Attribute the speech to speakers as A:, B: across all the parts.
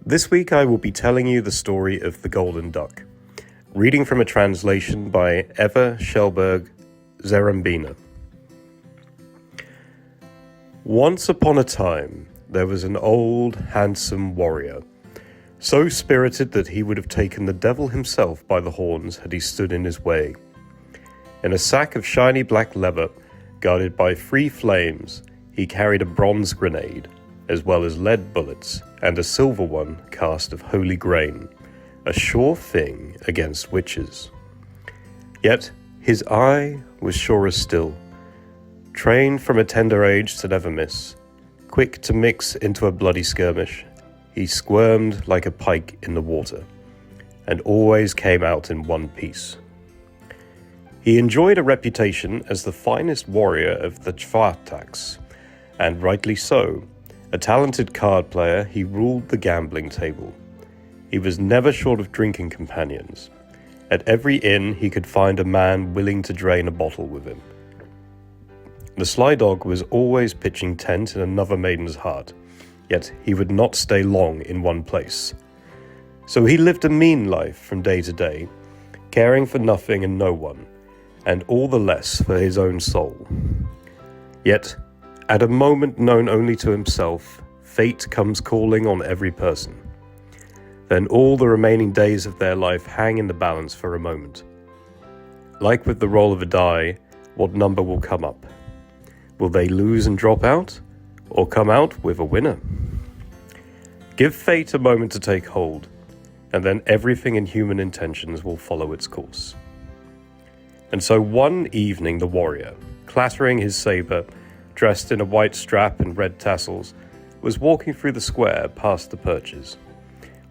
A: This week I will be telling you the story of the Golden Duck, reading from a translation by Eva Schellberg Zerambina. Once upon a time, there was an old, handsome warrior, so spirited that he would have taken the devil himself by the horns had he stood in his way. In a sack of shiny black leather, guarded by 3 flames, he carried a bronze grenade, as well as lead bullets, and a silver one cast of holy grain, a sure thing against witches. Yet his eye was sure as still, trained from a tender age to never miss, quick to mix into a bloody skirmish, he squirmed like a pike in the water, and always came out in one piece. He enjoyed a reputation as the finest warrior of the Czwartaks, and rightly so. A talented card player, he ruled the gambling table. He was never short of drinking companions. At every inn he could find a man willing to drain a bottle with him. The sly dog was always pitching tent in another maiden's heart, yet he would not stay long in one place. So he lived a mean life from day to day, caring for nothing and no one, and all the less for his own soul. Yet, at a moment known only to himself, fate comes calling on every person. Then all the remaining days of their life hang in the balance for a moment. Like with the roll of a die, what number will come up? Will they lose and drop out, or come out with a winner? Give fate a moment to take hold, and then everything in human intentions will follow its course. And so one evening the warrior, clattering his saber, dressed in a white strap and red tassels, was walking through the square past the perches,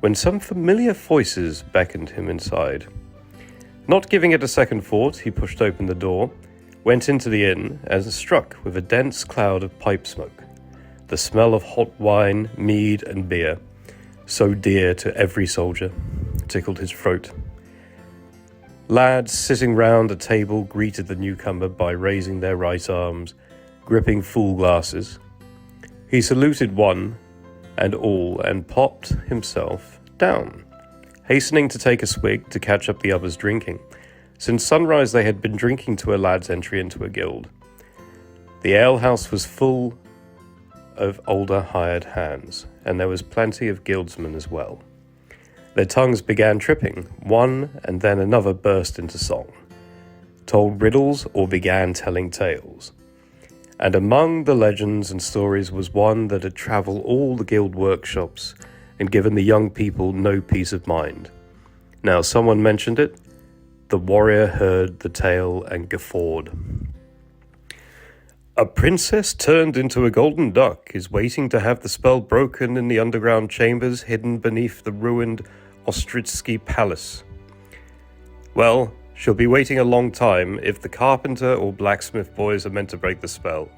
A: when some familiar voices beckoned him inside. Not giving it a second thought, he pushed open the door, went into the inn, and was struck with a dense cloud of pipe smoke. The smell of hot wine, mead, and beer, so dear to every soldier, tickled his throat. Lads sitting round a table greeted the newcomer by raising their right arms, gripping full glasses. He saluted one and all and popped himself down, hastening to take a swig to catch up the others drinking. Since sunrise they had been drinking to a lad's entry into a guild. The alehouse was full of older hired hands, and there was plenty of guildsmen as well. Their tongues began tripping, one and then another burst into song, told riddles or began telling tales. And among the legends and stories was one that had travelled all the guild workshops and given the young people no peace of mind. Now someone mentioned it, the warrior heard the tale and guffawed. A princess turned into a golden duck is waiting to have the spell broken in the underground chambers hidden beneath the ruined Ostritsky Palace. Well, she'll be waiting a long time if the carpenter or blacksmith boys are meant to break the spell.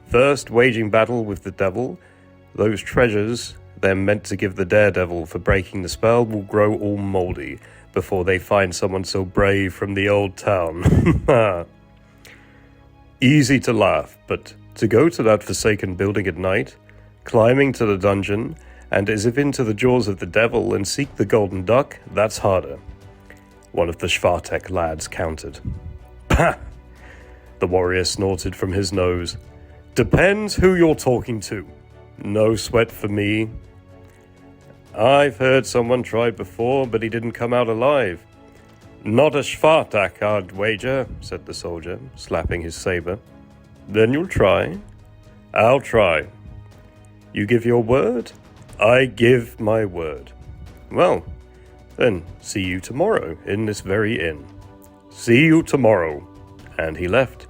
A: First, waging battle with the devil, those treasures they're meant to give the daredevil for breaking the spell will grow all mouldy before they find someone so brave from the old town. Easy to laugh, but to go to that forsaken building at night, climbing to the dungeon, and as if into the jaws of the devil and seek the golden duck, that's harder. One of the Czwartek lads countered. Pah! The warrior snorted from his nose. Depends who you're talking to. No sweat for me. I've heard someone tried before, but he didn't come out alive. Not a Czwartek, I'd wager, said the soldier, slapping his saber. Then you'll try? I'll try. You give your word? I give my word. Well, then see you tomorrow in this very inn. See you tomorrow. And he left,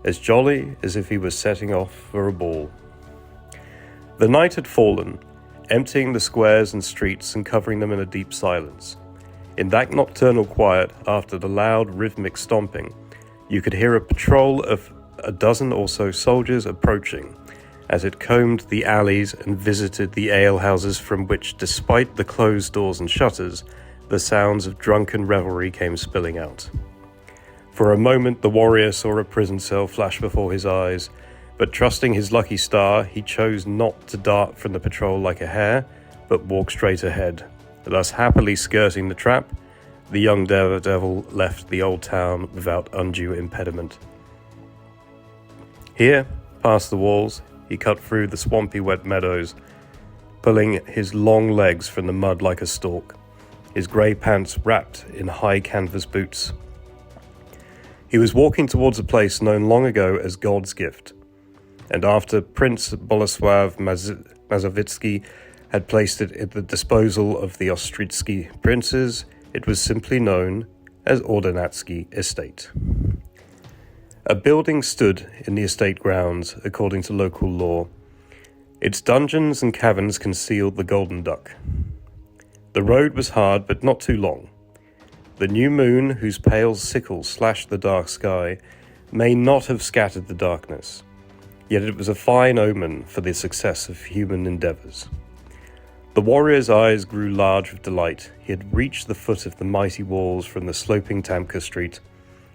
A: as jolly as if he was setting off for a ball. The night had fallen, emptying the squares and streets and covering them in a deep silence. In that nocturnal quiet, after the loud rhythmic stomping, you could hear a patrol of a dozen or so soldiers approaching, as it combed the alleys and visited the alehouses from which, despite the closed doors and shutters, the sounds of drunken revelry came spilling out. For a moment the warrior saw a prison cell flash before his eyes, but trusting his lucky star, he chose not to dart from the patrol like a hare, but walked straight ahead. Thus happily skirting the trap, the young devil left the old town without undue impediment. Here, past the walls, he cut through the swampy wet meadows, pulling his long legs from the mud like a stork, his grey pants wrapped in high canvas boots. He was walking towards a place known long ago as God's Gift, and after Prince Bolesław Mazowiecki had placed it at the disposal of the Ostritsky princes, it was simply known as Ordonatsky Estate. A building stood in the estate grounds according to local law. Its dungeons and caverns concealed the Golden Duck. The road was hard but not too long. The new moon, whose pale sickle slashed the dark sky, may not have scattered the darkness, yet it was a fine omen for the success of human endeavours. The warrior's eyes grew large with delight. He had reached the foot of the mighty walls from the sloping Tamka Street,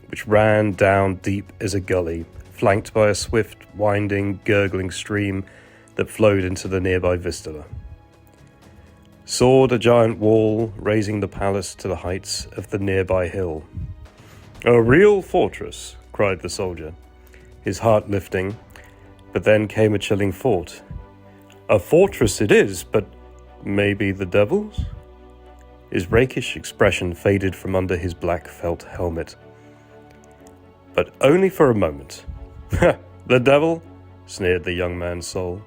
A: which ran down deep as a gully, flanked by a swift, winding, gurgling stream that flowed into the nearby Vistula. Soared a giant wall, raising the palace to the heights of the nearby hill. "A real fortress," cried the soldier, his heart lifting, but then came a chilling thought. "A fortress it is, but maybe the devil's?" His rakish expression faded from under his black felt helmet. But only for a moment. "The devil?" sneered the young man's soul.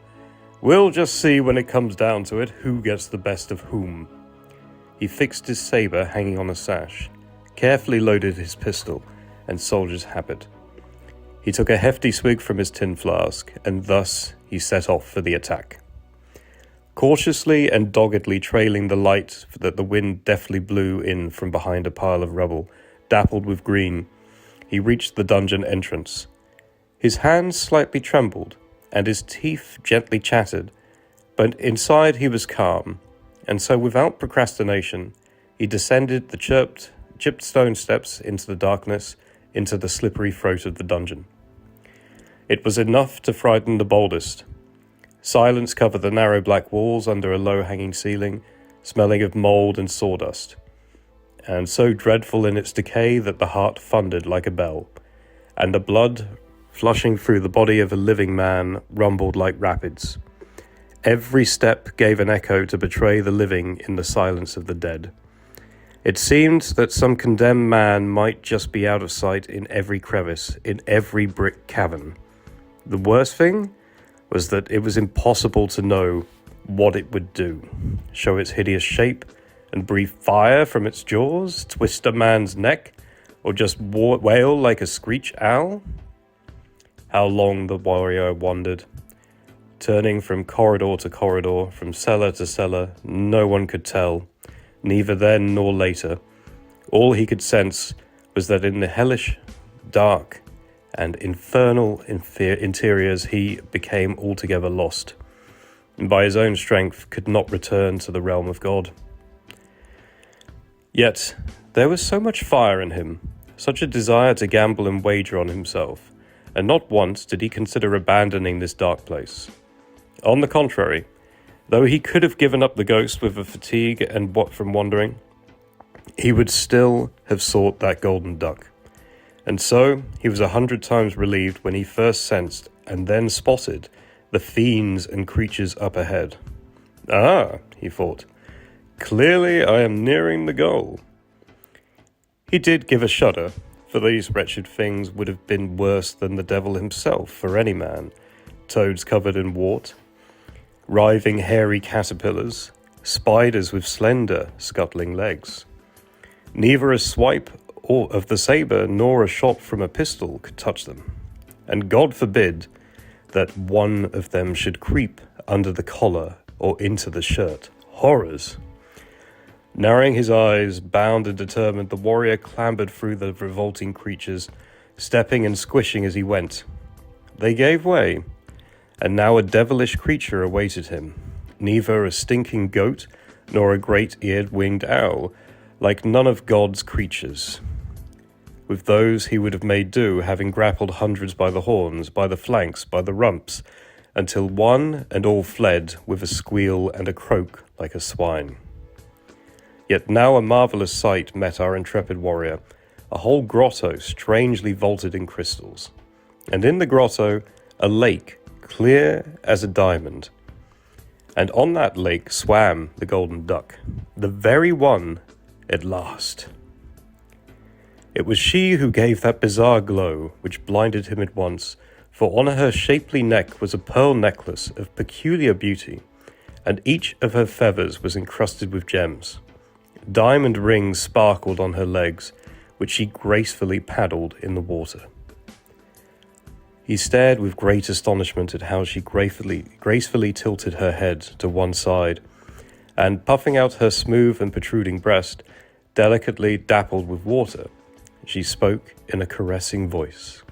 A: "We'll just see when it comes down to it who gets the best of whom." He fixed his sabre hanging on a sash, carefully loaded his pistol and soldier's habit. He took a hefty swig from his tin flask, and thus he set off for the attack. Cautiously and doggedly trailing the light that the wind deftly blew in from behind a pile of rubble, dappled with green, he reached the dungeon entrance. His hands slightly trembled, and his teeth gently chattered, but inside he was calm, and so without procrastination, he descended the chipped stone steps into the darkness, into the slippery throat of the dungeon. It was enough to frighten the boldest. Silence covered the narrow black walls under a low-hanging ceiling, smelling of mould and sawdust, and so dreadful in its decay that the heart thundered like a bell, and the blood flushing through the body of a living man rumbled like rapids. Every step gave an echo to betray the living in the silence of the dead. It seemed that some condemned man might just be out of sight in every crevice, in every brick cavern. The worst thing was that it was impossible to know what it would do. Show its hideous shape and breathe fire from its jaws, twist a man's neck, or just wail like a screech owl? How long the warrior wandered, turning from corridor to corridor, from cellar to cellar, no one could tell, neither then nor later. All he could sense was that in the hellish, dark, and infernal interiors he became altogether lost, and by his own strength could not return to the realm of God. Yet there was so much fire in him, such a desire to gamble and wager on himself, and not once did he consider abandoning this dark place. On the contrary, though he could have given up the ghost with the fatigue and what from wandering, he would still have sought that golden duck. And so he was 100 times relieved when he first sensed and then spotted the fiends and creatures up ahead. "Ah," he thought, "clearly I am nearing the goal." He did give a shudder, for these wretched things would have been worse than the devil himself for any man. Toads covered in wart, writhing hairy caterpillars, spiders with slender, scuttling legs. Neither a swipe of the sabre nor a shot from a pistol could touch them. And God forbid that one of them should creep under the collar or into the shirt. Horrors! Narrowing his eyes, bound and determined, the warrior clambered through the revolting creatures, stepping and squishing as he went. They gave way, and now a devilish creature awaited him, neither a stinking goat nor a great-eared winged owl, like none of God's creatures. With those he would have made do, having grappled hundreds by the horns, by the flanks, by the rumps, until one and all fled with a squeal and a croak like a swine. Yet now a marvellous sight met our intrepid warrior, a whole grotto strangely vaulted in crystals, and in the grotto a lake clear as a diamond. And on that lake swam the golden duck, the very one at last. It was she who gave that bizarre glow which blinded him at once, for on her shapely neck was a pearl necklace of peculiar beauty, and each of her feathers was encrusted with gems. Diamond rings sparkled on her legs, which she gracefully paddled in the water. He stared with great astonishment at how she gracefully tilted her head to one side, and puffing out her smooth and protruding breast, delicately dappled with water, she spoke in a caressing voice.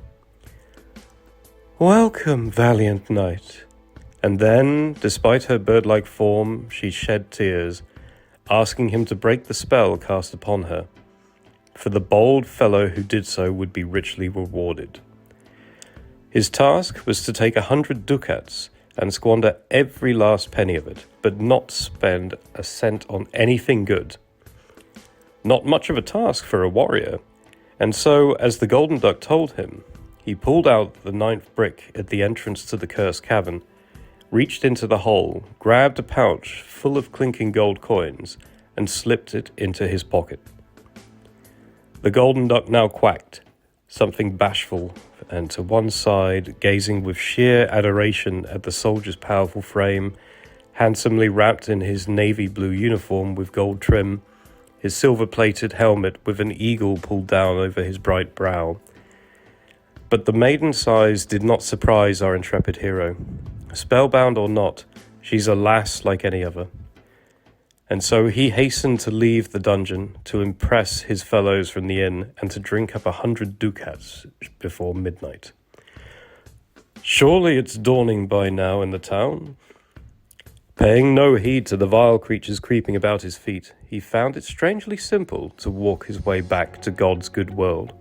A: "Welcome, valiant knight." And then, despite her bird-like form, she shed tears, asking him to break the spell cast upon her, for the bold fellow who did so would be richly rewarded. His task was to take 100 ducats and squander every last penny of it, but not spend a cent on anything good. Not much of a task for a warrior, and so, as the golden duck told him, he pulled out the 9th brick at the entrance to the cursed cavern, reached into the hole, grabbed a pouch full of clinking gold coins, and slipped it into his pocket. The golden duck now quacked, something bashful, and to one side, gazing with sheer adoration at the soldier's powerful frame, handsomely wrapped in his navy blue uniform with gold trim, his silver-plated helmet with an eagle pulled down over his bright brow. But the maiden's sighs did not surprise our intrepid hero. Spellbound or not, she's a lass like any other. And so he hastened to leave the dungeon, to impress his fellows from the inn, and to drink up 100 ducats before midnight. Surely it's dawning by now in the town. Paying no heed to the vile creatures creeping about his feet, he found it strangely simple to walk his way back to God's good world.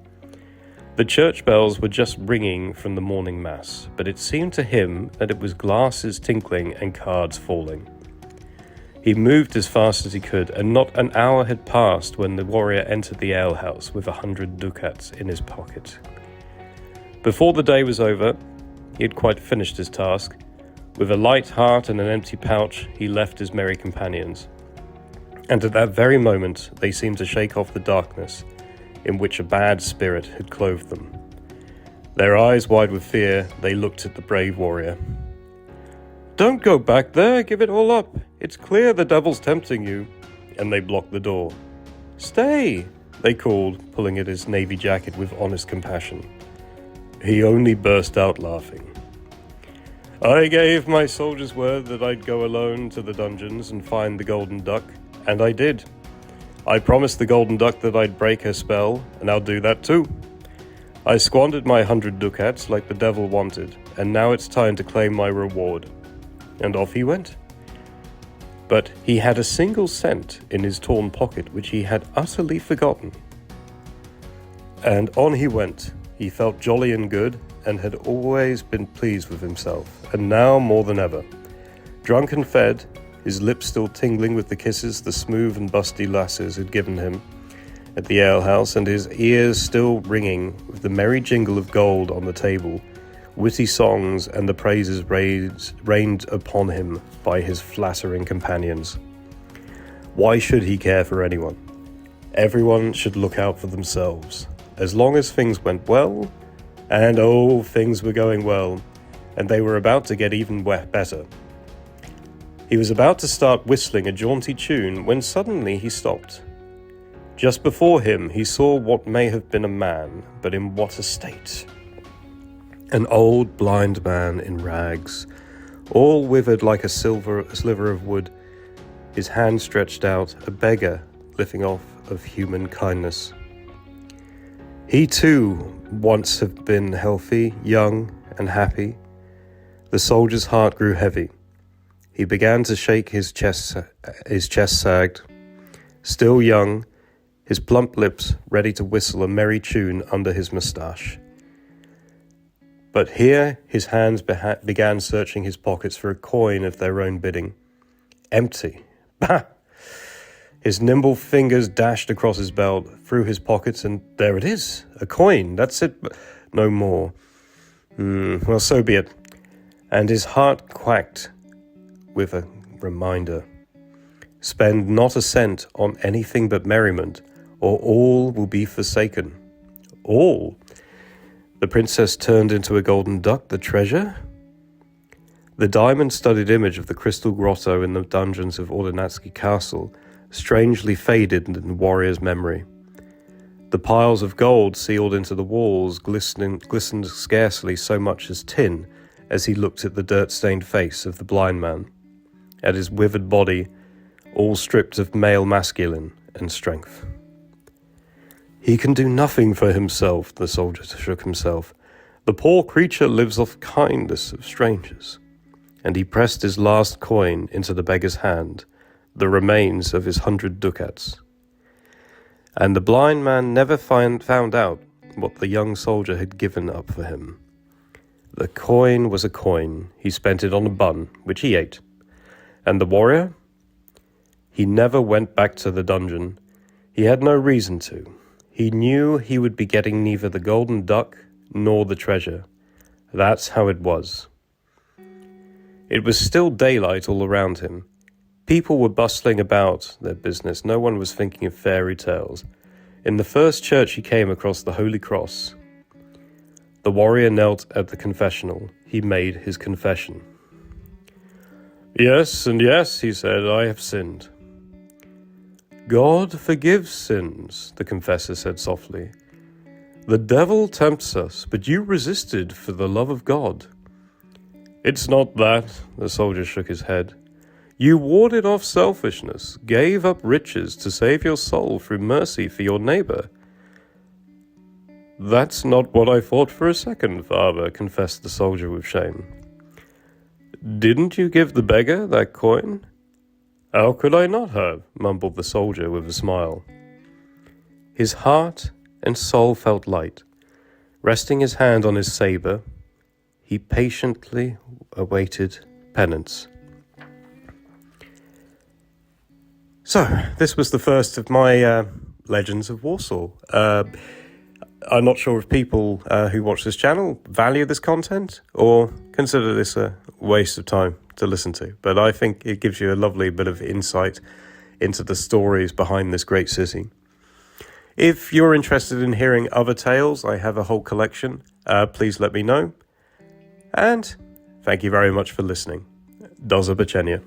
A: The church bells were just ringing from the morning mass, but it seemed to him that it was glasses tinkling and cards falling. He moved as fast as he could, and not an hour had passed when the warrior entered the alehouse with 100 ducats in his pocket. Before the day was over, he had quite finished his task. With a light heart and an empty pouch, he left his merry companions. And at that very moment, they seemed to shake off the darkness in which a bad spirit had clothed them. Their eyes wide with fear, they looked at the brave warrior. "Don't go back there, give it all up. It's clear the devil's tempting you." And they blocked the door. "Stay," they called, pulling at his navy jacket with honest compassion. He only burst out laughing. "I gave my soldier's word that I'd go alone to the dungeons and find the golden duck, and I did. I promised the golden duck that I'd break her spell, and I'll do that too. I squandered my 100 ducats like the devil wanted, and now it's time to claim my reward." And off he went. But he had a single cent in his torn pocket which he had utterly forgotten. And on he went. He felt jolly and good, and had always been pleased with himself, and now more than ever. Drunk and fed, his lips still tingling with the kisses the smooth and busty lasses had given him at the alehouse, and his ears still ringing with the merry jingle of gold on the table, witty songs and the praises rained upon him by his flattering companions. Why should he care for anyone? Everyone should look out for themselves. As long as things went well, and oh, things were going well, and they were about to get even better. He was about to start whistling a jaunty tune when suddenly he stopped. Just before him he saw what may have been a man, but in what a state. An old blind man in rags, all withered like a sliver of wood, his hand stretched out, a beggar living off of human kindness. He too once had been healthy, young, and happy. The soldier's heart grew heavy. He began to shake, his chest sagged. Still young, his plump lips ready to whistle a merry tune under his moustache. But here his hands began searching his pockets for a coin of their own bidding. Empty. Bah! His nimble fingers dashed across his belt, through his pockets, and there it is. A coin. That's it. No more. Well, so be it. And his heart quacked with a reminder. Spend not a cent on anything but merriment, or all will be forsaken. All? The princess turned into a golden duck, the treasure? The diamond-studded image of the crystal grotto in the dungeons of Ordonatsky Castle strangely faded in the warrior's memory. The piles of gold sealed into the walls glistened scarcely so much as tin as he looked at the dirt-stained face of the blind man, at his withered body, all stripped of male masculine and strength. He can do nothing for himself, the soldier shook himself. The poor creature lives off kindness of strangers. And he pressed his last coin into the beggar's hand, the remains of his 100 ducats. And the blind man never found out what the young soldier had given up for him. The coin was a coin. He spent it on a bun, which he ate. And the warrior? He never went back to the dungeon. He had no reason to. He knew he would be getting neither the golden duck nor the treasure. That's how it was. It was still daylight all around him. People were bustling about their business. No one was thinking of fairy tales. In the first church he came across the Holy Cross. The warrior knelt at the confessional. He made his confession. Yes, and yes, he said, I have sinned. God forgives sins, the confessor said softly. The devil tempts us, but you resisted for the love of God. It's not that, the soldier shook his head. You warded off selfishness, gave up riches to save your soul through mercy for your neighbor. That's not what I thought for a second, Father, confessed the soldier with shame. Didn't you give the beggar that coin? How could I not have? Mumbled the soldier with a smile. His heart and soul felt light. Resting his hand on his saber, he patiently awaited penance. So, this was the first of my Legends of Warsaw. I'm not sure if people who watch this channel value this content or consider this a waste of time to listen to. But I think it gives you a lovely bit of insight into the stories behind this great city. If you're interested in hearing other tales, I have a whole collection. Please let me know. And thank you very much for listening. Do zobaczenia.